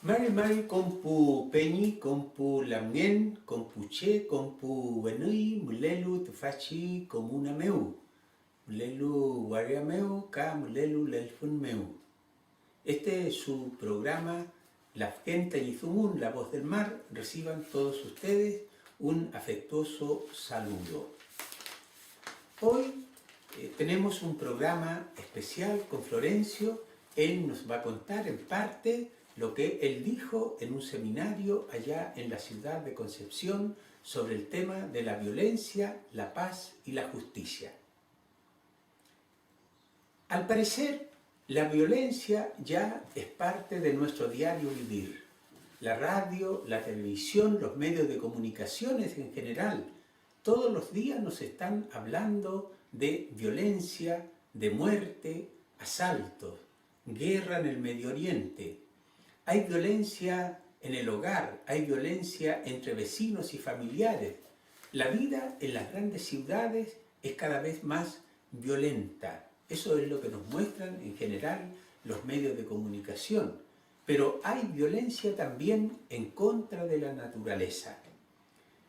Mari mari kompu penyi, kompu lamien, kompu che, kompu wenui, mulelu tufachi komuna meu. Mulelu waria meu, ka mulelu lelfun meu. Este es su programa La Gente Yizumun, La Voz del Mar. Reciban todos ustedes un afectuoso saludo. Hoy tenemos un programa especial con Florencio. Él nos va a contar en parte lo que él dijo en un seminario allá en la ciudad de Concepción sobre el tema de la violencia, la paz y la justicia. Al parecer, la violencia ya es parte de nuestro diario vivir. La radio, la televisión, los medios de comunicaciones en general, todos los días nos están hablando de violencia, de muerte, asaltos, guerra en el Medio Oriente. Hay violencia en el hogar, hay violencia entre vecinos y familiares. La vida en las grandes ciudades es cada vez más violenta. Eso es lo que nos muestran en general los medios de comunicación. Pero hay violencia también en contra de la naturaleza.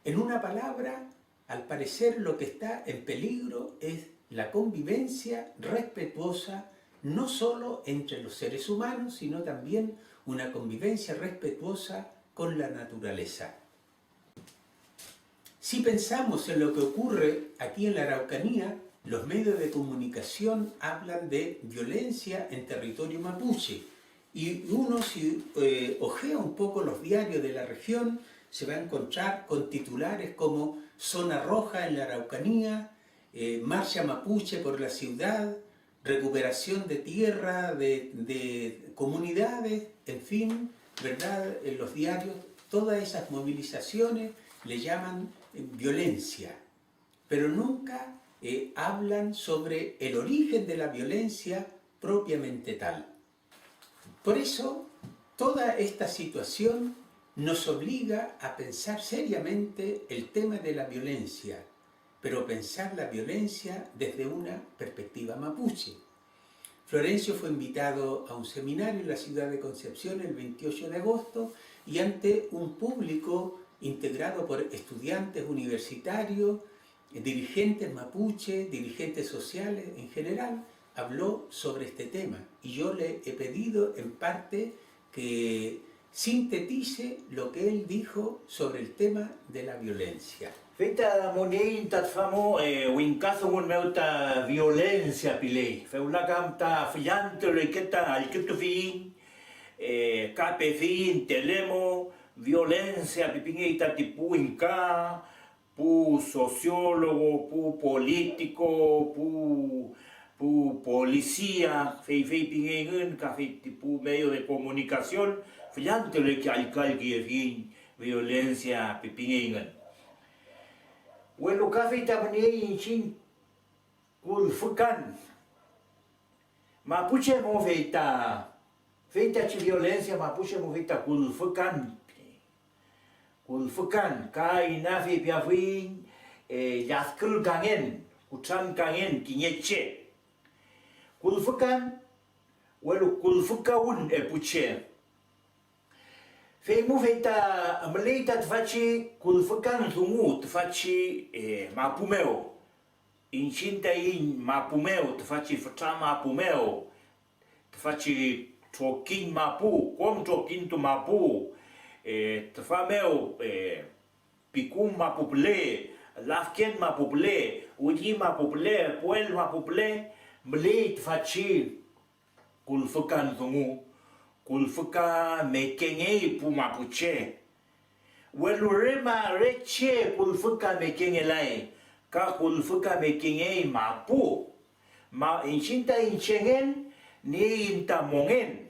En una palabra, al parecer lo que está en peligro es la convivencia respetuosa, no solo entre los seres humanos, sino también una convivencia respetuosa con la naturaleza. Si pensamos en lo que ocurre aquí en la Araucanía, los medios de comunicación hablan de violencia en territorio mapuche. Y uno, si ojea un poco los diarios de la región, se va a encontrar con titulares como Zona Roja en la Araucanía, Marcha Mapuche por la ciudad, recuperación de tierra, de comunidades, en fin, ¿verdad? En los diarios, todas esas movilizaciones le llaman violencia, pero nunca hablan sobre el origen de la violencia propiamente tal. Por eso, toda esta situación nos obliga a pensar seriamente el tema de la violencia, pero pensar la violencia desde una perspectiva mapuche. Florencio fue invitado a un seminario en la ciudad de Concepción el 28 de agosto y ante un público integrado por estudiantes universitarios, dirigentes mapuche, dirigentes sociales en general, habló sobre este tema. Y yo le he pedido en parte que sintetice lo que él dijo sobre el tema de la violencia. Feita monein tat famo winkaso un meuta violencia pile. Feulagam ta fiante reketa alkipto fin kape fin telemo violencia pipingeita tipu winka pu sociólogo, pu político, pu policía, fei pingengen ka fei tipu medio de comunicación fiante reke alcalde fin violencia pipingengen. Welo kafe tamani inchin kul fukan mapuche mo feita de violência mapuche mo feita kul fukan kai na fe piavin yaskul kangen kutran kangen kinyeche kul fukan welo kul fukaun e puche Feimu feita meleita tfaci kulfukan zungu tfaci mapumeo. Inchinta in mapumeo tfaci fata mapumeo. Tfaci trokin mapu, kom trokin tu mapu. Tfameo pikum mapuple, lafken mapuple, uji mapuple, puel mapuple, meleit tfaci kulfukan zungu. Kulfuka mekenge pu mapuche. Welurema reche kulfuka mekenge lai. Ka kulfuka mekenge mapu. Ma inchinta inchengen ni intamongen.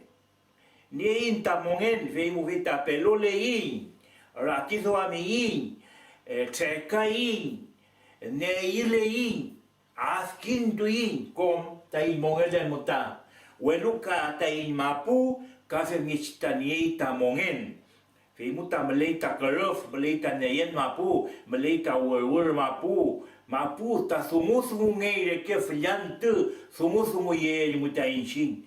Ni intamongen veimu vita pelole in. Ratizo ami in. Treka in. Neile in. Askindu in. Kom ta imongele muta. Weluka ta in mapu. Kafe ngista nieta mongen. Fimuta meleita kerof, meleita neyen mapu, meleita wur mapu, mapu ta sumu ngei reke fliante, sumu ye muta inchin.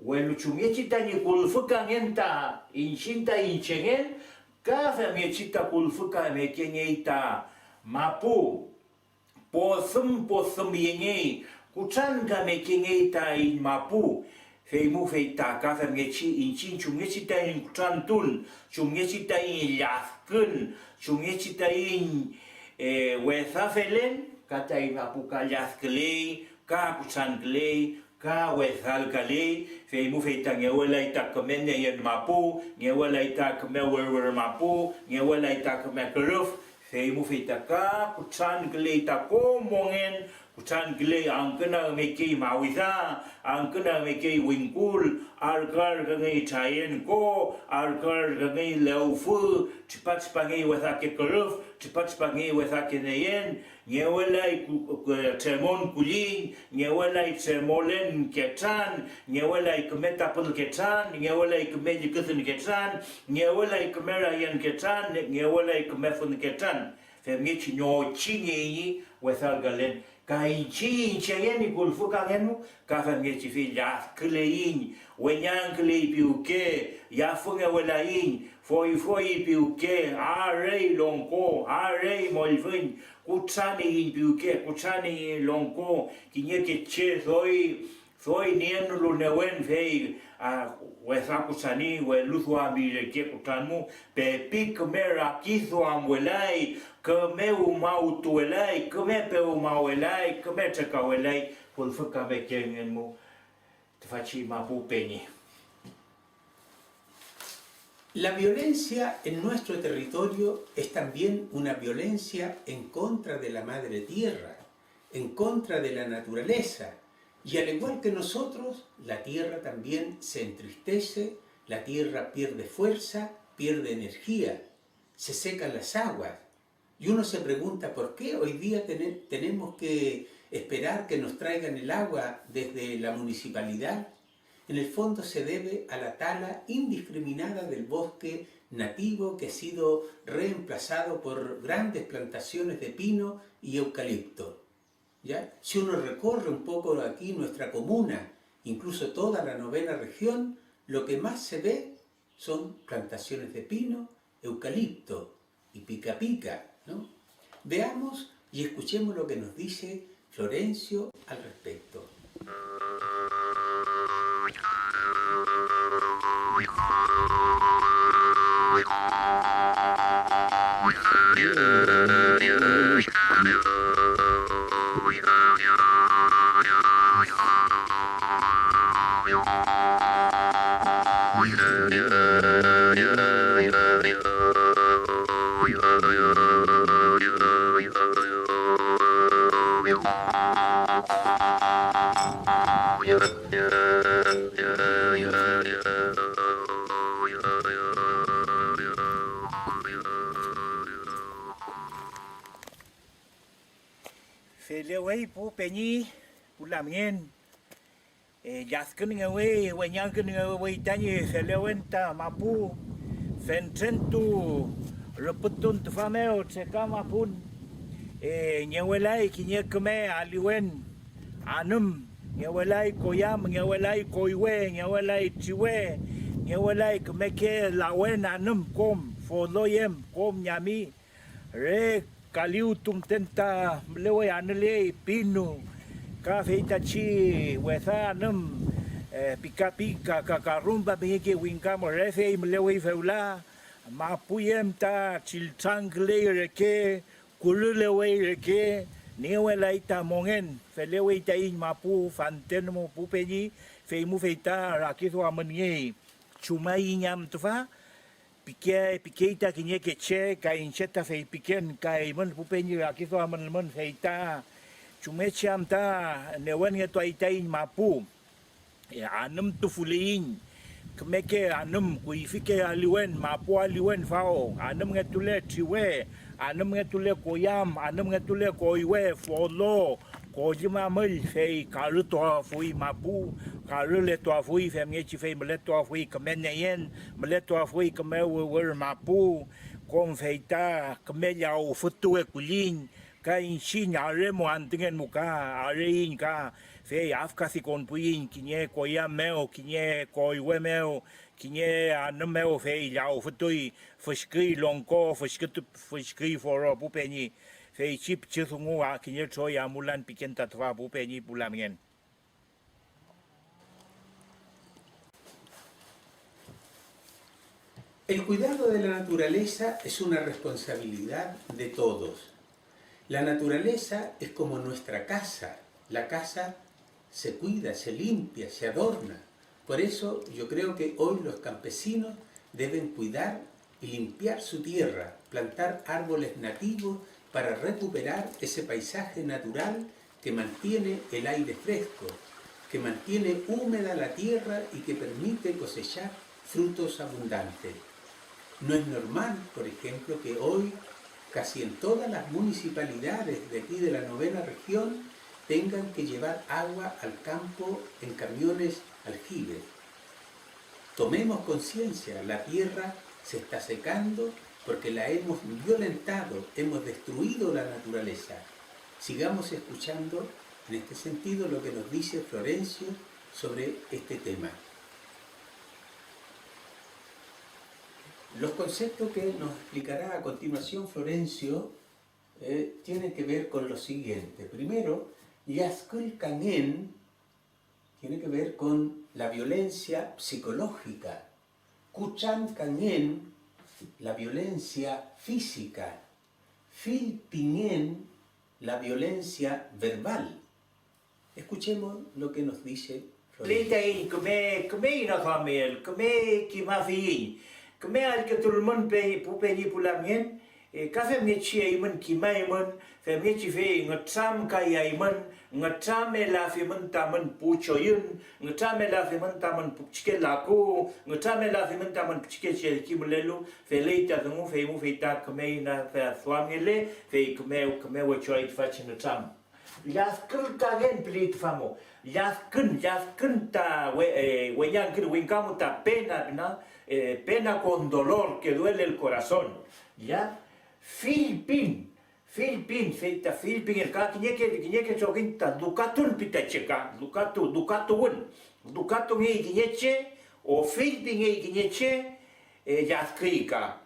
Welu chumyechita ni kulfuka ngenta inshinta inchegen ka famyechita kulfuka mekenyeita mapu posum yenye kuchanga mekenyeita in mapu feimu feita ka famyechi inchin chumyechita in kuchantun chumyechita in yaskun chumyechita in wesafelen kata in mapu ka yasklei ka kuchanklei ka wesal kali feimu feita ngewela ita kemenya yen mapu ngewela ita kemewer mapu ngewela ita kemekeruf feimu feita ka kuchan kali ita komongen kuchan kali angkena meki mawisa angkena meki wingkul arkar gangai chayen ko arkar gangai leufu cepat sepangi wesake keruf cepat sepangi wesake neyen ngewelai temon kuling ngewelai temolen ketan ngewelai kemetapel ketan ngewelai kemeji kesen ketan ngewelai kemera yan ketan ngewelai kemefun ketan femichi no chinyi wesal galen kai chi chayeni kulfuka ngenu ka femichi fi ya klein wenyang klei piuke ya funga welain foi piuke arei longko arei molfin kuchani piuke kuchani longko kinyeke che soy nien lu newen fei wesa kuchani we luzwa mi ke kutanmu pe pik mera kizo amwelai keme umau tuelai keme pe umau elai keme chaka welai kulfuka bekengenmu tfachi mapu peñi. La violencia en nuestro territorio es también una violencia en contra de la madre tierra, en contra de la naturaleza. Y al igual que nosotros, la tierra también se entristece, la tierra pierde fuerza, pierde energía, se secan las aguas. Y uno se pregunta por qué hoy día tenemos que esperar que nos traigan el agua desde la municipalidad. En el fondo se debe a la tala indiscriminada del bosque nativo que ha sido reemplazado por grandes plantaciones de pino y eucalipto. ¿Ya? Si uno recorre un poco aquí nuestra comuna, incluso toda la 9ª región, lo que más se ve son plantaciones de pino, eucalipto y pica pica, ¿no? Veamos y escuchemos lo que nos dice Florencio al respecto. Feleway pu peñi pulamien yasken ngaway wanyangken ngaway tani felewenta mapu fententu repetun tfameo tseka mapun nyawelai kinyekme aliwen anum nyawelai koyam nyawelai koiwe nyawelai tiwe nyawelai kmeke lawen anum kom foloyem kom nyami re kaliu tumtenta mlewe anele pinu ka feita chi wetha num pika pika kakarumba benge winkamo refe mlewe feula mapuyem ta chiltangle reke kululewe reke newela ita mongen felewe ita in mapu fantenmo pupeni feimu feita rakizo amanye chumai nyam tufa Pikeita kinye keche kai incheta fei piken kai mon pupenyi akiso mon feita chumechi amta newen ngeto aitai mapu anum tufulein kemeke anum kuifike aliwen mapu aliwen fao anum ngetule tiwe anum ngetule koyam anum ngetule koiwe folo kojima mel fei karu to fui mapu karu le to fui femngechi fei mele to fui kemenyen mele to fui kemewer mapu kon feita kemenya o futu e kulin ka inshin are mo antingen muka are inka fe afkasi kon puin kinye koya meo kinye koiwe meo kinye anmeo fe yao futui fuskri longko fuskri foro pupeni fe chip chisungu a kinye choya mulan pikenta twa pupeni pulamien. El cuidado de la naturaleza es una responsabilidad de todos. La naturaleza es como nuestra casa. La casa se cuida, se limpia, se adorna. Por eso yo creo que hoy los campesinos deben cuidar y limpiar su tierra, plantar árboles nativos para recuperar ese paisaje natural que mantiene el aire fresco, que mantiene húmeda la tierra y que permite cosechar frutos abundantes. No es normal, por ejemplo, que hoy casi en todas las municipalidades de aquí de la 9ª región tengan que llevar agua al campo en camiones aljibes. Tomemos conciencia, la tierra se está secando porque la hemos violentado, hemos destruido la naturaleza. Sigamos escuchando en este sentido lo que nos dice Florencio sobre este tema. Los conceptos que nos explicará a continuación Florencio tienen que ver con lo siguiente. Primero, Yaskul Kangen tiene que ver con la violencia psicológica. Kuchan Kangen, la violencia física. Fil Pingen, la violencia verbal. Escuchemos lo que nos dice Florencio. Kami al ketulman pe pupeni pulamien kafe mechi aiman kimaiman fe mechi fe ngatsam kayaiman ngatsam la fe man taman puchoyun ngatsam la fe man taman puchke lako ngatsam la fe man taman puchke chel kimlelu fe leita dungu fe mu fe ta kami na fe swamele fe kame wachoit fachin ngatsam yaskul kagen plit famo yaskun ta weyan kin winkamu ta pena na pena con dolor que duele el corazón, ¿ya? Filipin, feita Filipin, el cada que choquinta, Ducatun pitacheka, Ducatu ngi gineche, o Filipin ngi gineche, jaskrika.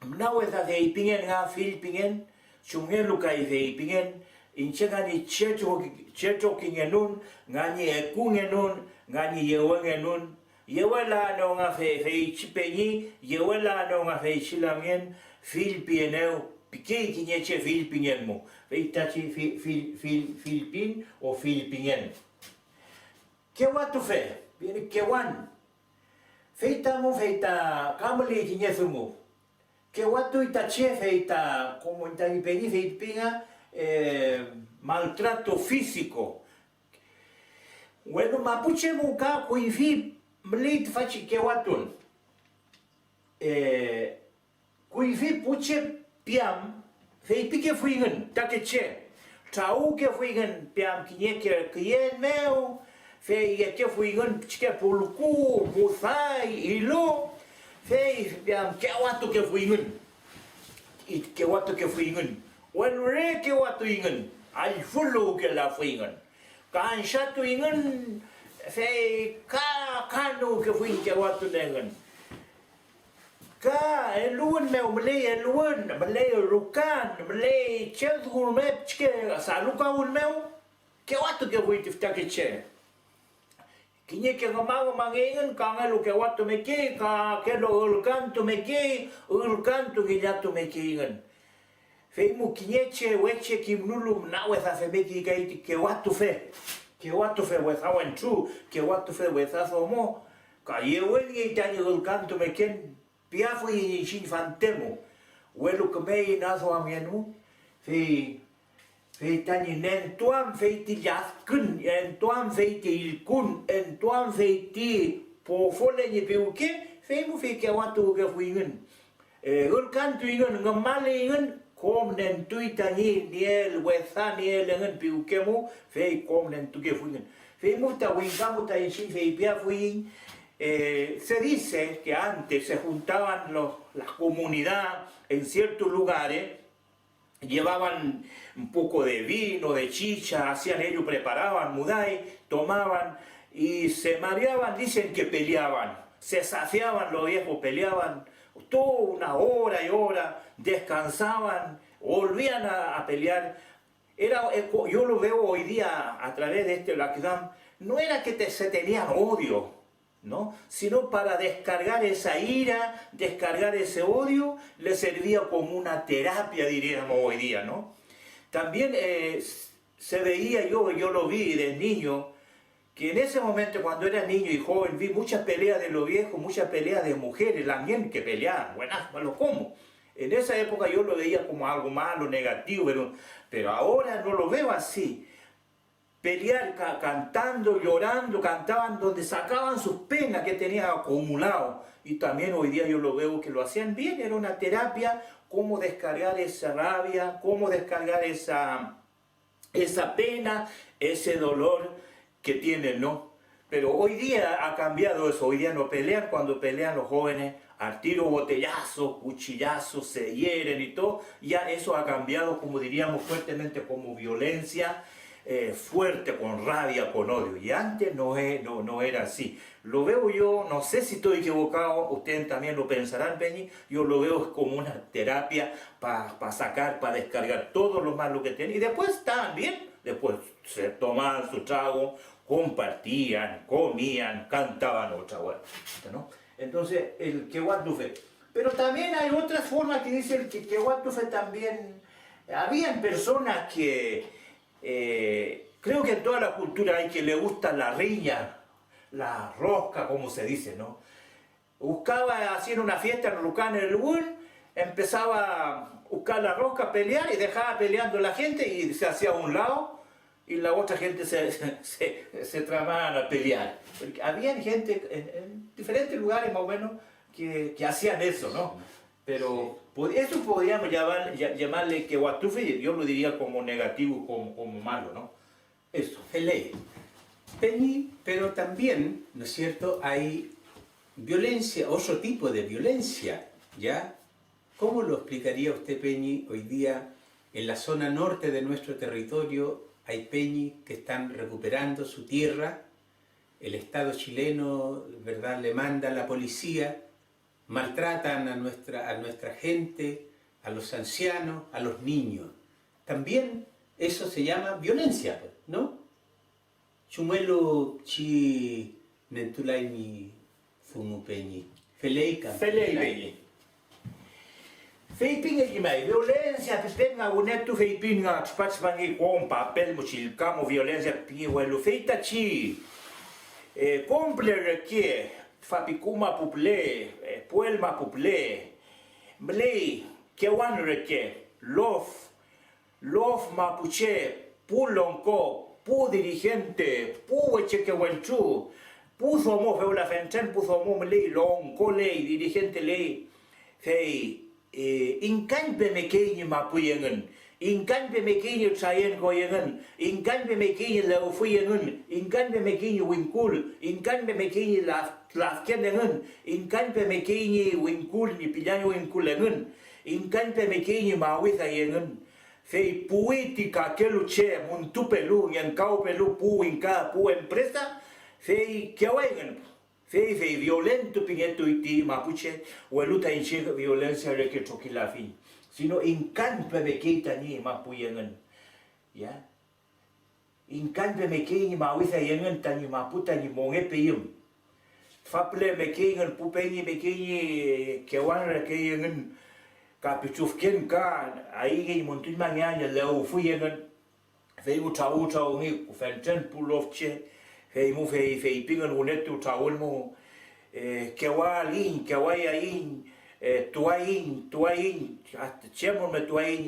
Mnaweza de ipingen nga Filipingen, chungelu kai de ipingen, inchegani checho kingenun, ngani ekungenun, ngani yewengenun, Yewela no nga fe chipeni, yewela no nga fe chilamien, Filipineu, piqué kineche Filipinen mo. Fe tachi Filipin o Filipinen. Kewa tu fe, bien kewan. Feita mo feita kamali kinesumo. Kewa tu itache feita como itapeni Filipina maltrato físico. Bueno, mapuche mo ka kuifi Mleit faci kewatun. Kuivi puche piam, fei pike fuingen, takeche. Tau ke fuingen piam kinye kien meu, fei ke fuingen pike pulku, musai, ilo, fei piam kewatu ke fuingen. It kewatu ke fuingen. Wen re kewatu ingen, al fulu ke la fuingen. Kan shatu ingen, fe kanu ke fui ke watu nengan ka elun me umle elun mle rukan mle chedhur me chke saluka un meu ke watu ke fui tifta ke che kinye ke ngamago mangengan ka ngalu ke watu me ke ka ke lo ulkantu me ke ulkantu gilatu me ke ngan fe mu kinye che weche kimnulum na we fa fe me ke watu fe que watu fe wezawan tu que watu fe wezazo mo ka yewen ye tani ul canto me ken piafo ye shin fantemo welu kome nazo amienu fe tani nen tuam fe ti yaskun en tuam fe ti ilkun en tuam fe ti po fole ni peuke fe mu fe que watu ke fuingen ul canto ingen ngamale ingen kom nen tuita ni niel wesa niel ngen piukemu fe kom nen tuke fuingen fe muta wingamu ta shin fe pia fuin se dice que antes se juntaban la comunidad en ciertos lugares llevaban un poco de vino, de chicha, hacían ellos, preparaban mudai, tomaban y se mareaban, dicen que peleaban, se saciaban los viejos, peleaban toda una hora y hora, descansaban, volvían a pelear. Yo lo veo hoy día a través de este lockdown, no era que se tenían odio, ¿no? Sino para descargar esa ira, descargar ese odio, le servía como una terapia, diríamos hoy día, ¿no? También se veía, yo lo vi de niño, que en ese momento cuando era niño y joven vi muchas peleas de los viejos, muchas peleas de mujeres, también que peleaban, buenas, malo, ¿cómo? En esa época yo lo veía como algo malo, negativo, pero ahora no lo veo así. Pelear, cantando, llorando, cantaban donde sacaban sus penas que tenían acumulado. Y también hoy día yo lo veo que lo hacían bien, era una terapia, cómo descargar esa rabia, cómo descargar esa pena, ese dolor que tienen, ¿no? Pero hoy día ha cambiado eso, hoy día no pelean, cuando pelean los jóvenes, al tiro botellazos, cuchillazos, se hieren y todo, ya eso ha cambiado, como diríamos fuertemente, como violencia, fuerte, con rabia, con odio. Y antes no era así. Lo veo yo, no sé si estoy equivocado, ustedes también lo pensarán, Peñi, yo lo veo como una terapia para sacar, para descargar todo lo malo que tienen. Y después estaban bien, después se tomaban su trago, compartían, comían, cantaban otra vez, ¿no? Entonces, el Kehuatufe. Pero también hay otras formas que dice el Kehuatufe también. Habían personas que creo que en toda la cultura hay que le gusta la riña, la rosca, como se dice, ¿no? Buscaba, haciendo una fiesta en Rucán, en el Buen, empezaba a buscar la rosca, pelear y dejaba peleando la gente y se hacía a un lado y la otra gente se tramaban a pelear. Porque había gente en diferentes lugares más o menos que hacían eso, ¿no? Pero eso podríamos llamarle Kehuatufe, yo lo diría como negativo, como malo, ¿no? Eso, Feley. Peñi, pero también, ¿no es cierto?, hay violencia, otro tipo de violencia, ¿ya? ¿Cómo lo explicaría usted, Peñi? Hoy día, en la zona norte de nuestro territorio, hay Peñi que están recuperando su tierra, el Estado chileno, ¿verdad?, le manda a la policía, maltratan a nuestra gente, a los ancianos, a los niños. También eso se llama violencia, ¿no? Chumuelo chi nentulay mi fumu peñi. Felei Peñi. Feipin e mai violencia penga unetu feipin nga spatspangi com papel mochilcamo violencia piwelu feita chi compler que fapicuma puple puelma puple mlei que wan reke lof mapuche pulonco pu dirigente pu eche que wenchu pu somo fe la fenten pu somo mlei long lei dirigente lei fei inkan be mekenye mapuyengen inkan be mekenye chayen goyengen inkan be mekenye laufuyengen inkan be mekenye winkul inkan be mekenye lafkenengen inkan be mekenye winkul ni pillanyo winkulengen inkan be mekenye mawitha yengen fei puitika keluche muntupelu nyankau pelu pu inka pu empresa fei kiawengen fei violento pingeto iti mapuche weluta inche violencia reke chokila fin sino inkan pe mekita ni mapuyengen ya inkan pe mekini mawitha yengen tani maputa ni mongepe yum faple mekingen pupeni mekini kewan reke yengen kapichufken ka aige montun manganya leu fuyengen fei uta ngi fenten pulovche fei pingen unetu taulmo kewalin kewayain tuain chemo me tuain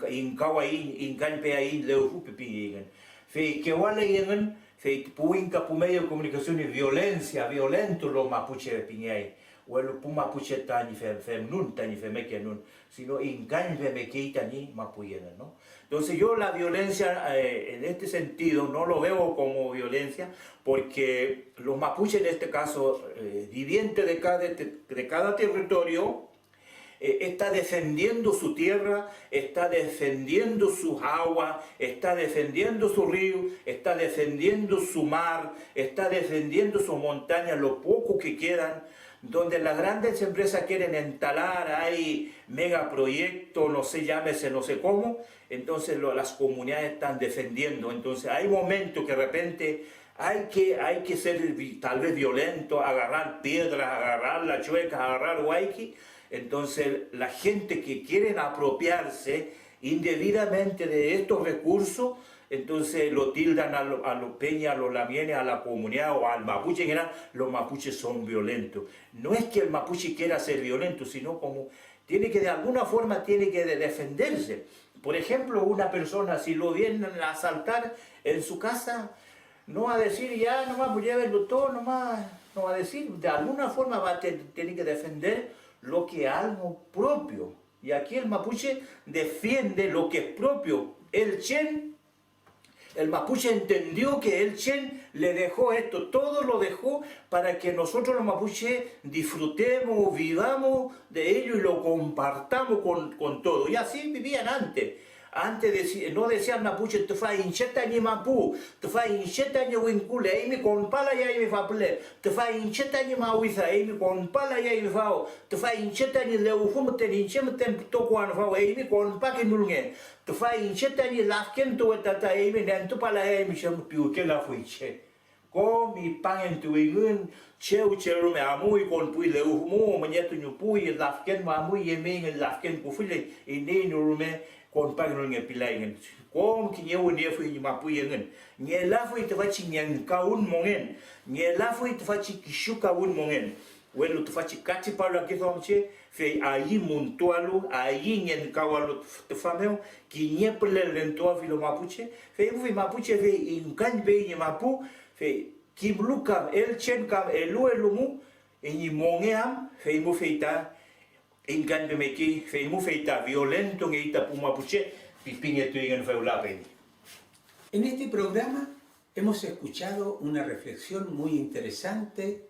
in kawain in kanpeain leu pupipingen fei kewalayen fei puinka pumeyo comunicazione violencia violento lo mapuche pingai well pu mapuche tani fem nun tani femeke nun sino in kanpe mekeita ni mapuyen, ¿no? Entonces yo la violencia en este sentido no lo veo como violencia porque los mapuches en este caso vivientes de cada territorio está defendiendo su tierra, está defendiendo sus aguas, está defendiendo su río, está defendiendo su mar, está defendiendo sus montañas, lo poco que quedan, donde las grandes empresas quieren instalar, hay megaproyectos, no sé, llámese, no sé cómo, entonces las comunidades están defendiendo. Entonces hay momentos que de repente hay que ser tal vez violento, agarrar piedras, agarrar la chueca, agarrar huayqui. Entonces la gente que quieren apropiarse indebidamente de estos recursos, entonces lo tildan a los peñas, a los lamienes, a la comunidad o al mapuche en general. Los mapuches son violentos. No es que el mapuche quiera ser violento, sino como tiene que de alguna forma tiene que defenderse. Por ejemplo, una persona, si lo vienen a asaltar en su casa, no va a decir ya nomás voy a verlo todo, nomás, no va a decir, de alguna forma va a tener que defender lo que es algo propio. Y aquí el mapuche defiende lo que es propio. El mapuche entendió que el Chen le dejó esto, todo lo dejó para que nosotros los mapuches disfrutemos, vivamos de ello y lo compartamos con todo. Y así vivían antes. Antes no decían mapuche, te fa hincheta ni mapu, te fa hincheta ni wincule, ahí me compala y ahí me fa ple, te fa hincheta ni mawiza, ahí me compala y ahí me fa, te fa hincheta ni leufumte ni hinchemte tokuan fa, ahí me compa que nulnge, te fa hincheta ni lafken tu etata, ahí me nentu pala ahí me chem piuke la fuiche. Có mi pangen tu ingun, cheu me amui con pui leufumu, manyetu nyupui, lafken ma amui yeming, lafken kufile, ini nurume, con pagno nge pilai ngen kom ki nyewu ne fu ni mapu yengen nge la fu te fachi nyen kaun mongen nge la fu te fachi kishuka un mongen welu te fachi kati pala ki thomche fe ayi muntualu ayi nyen kawalu te fameo ki nye pele lento filo mapuche fe fu mapuche fe in kan be ni mapu fe ki bluka el chen kam elumu ni mongeam fe mu feita en cambio me que fue muy feita violento en esta pumapuche pipiña tu en feulapen. En este programa hemos escuchado una reflexión muy interesante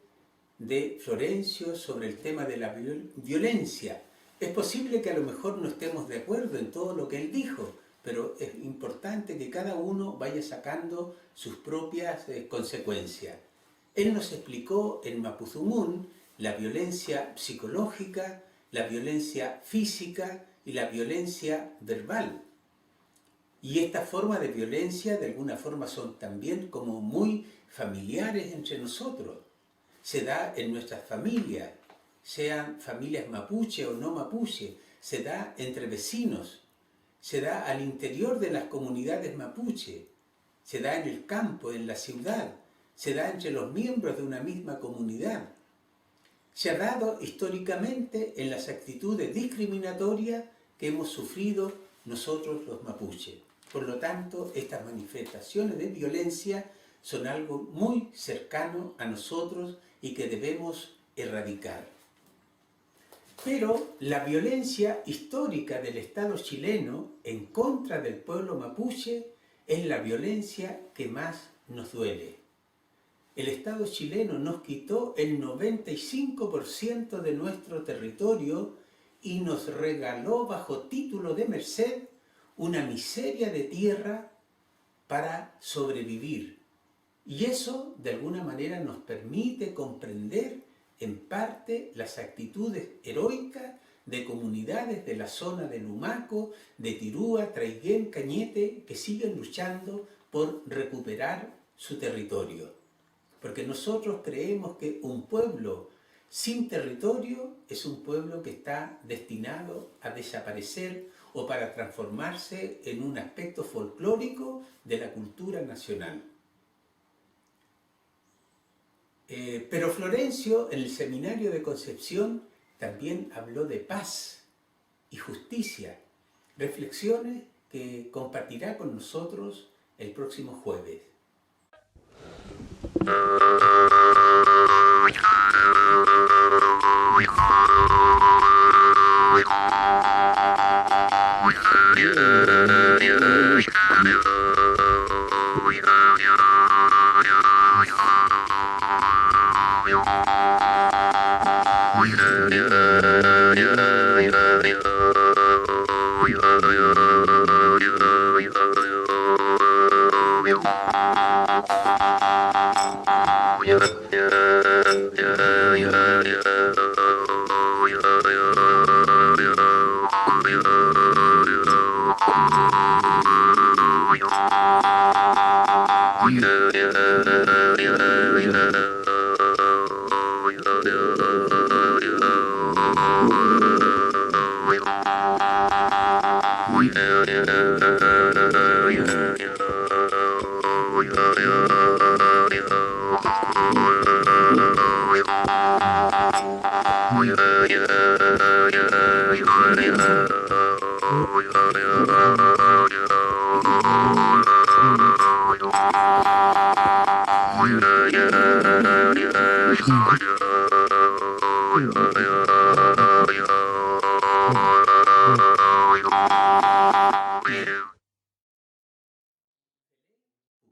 de Florencio sobre el tema de la violencia. Es posible que a lo mejor no estemos de acuerdo en todo lo que él dijo, pero es importante que cada uno vaya sacando sus propias consecuencias. Él nos explicó en Mapuzungún la violencia psicológica, la violencia física y la violencia verbal. Y estas formas de violencia de alguna forma son también como muy familiares entre nosotros. Se da en nuestras familias, sean familias mapuche o no mapuche, se da entre vecinos, se da al interior de las comunidades mapuche, se da en el campo, en la ciudad, se da entre los miembros de una misma comunidad. Se ha dado históricamente en las actitudes discriminatorias que hemos sufrido nosotros los mapuches. Por lo tanto, estas manifestaciones de violencia son algo muy cercano a nosotros y que debemos erradicar. Pero la violencia histórica del Estado chileno en contra del pueblo mapuche es la violencia que más nos duele. El Estado chileno nos quitó el 95% de nuestro territorio y nos regaló bajo título de merced una miseria de tierra para sobrevivir. Y eso de alguna manera nos permite comprender en parte las actitudes heroicas de comunidades de la zona de Lumaco, de Tirúa, Traiguén, Cañete, que siguen luchando por recuperar su territorio. Porque nosotros creemos que un pueblo sin territorio es un pueblo que está destinado a desaparecer o para transformarse en un aspecto folclórico de la cultura nacional. Pero Florencio, en el seminario de Concepción, también habló de paz y justicia, reflexiones que compartirá con nosotros el próximo jueves. Yeah.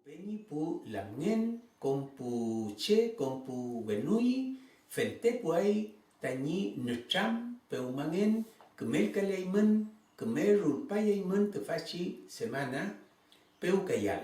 Peñi pu lamnen, con pu che, con pu benui, fente pu ai, tañi nucham, peumangen, kemel kaleimen, kemel rulpayaimen te fachi semana, peu kayal.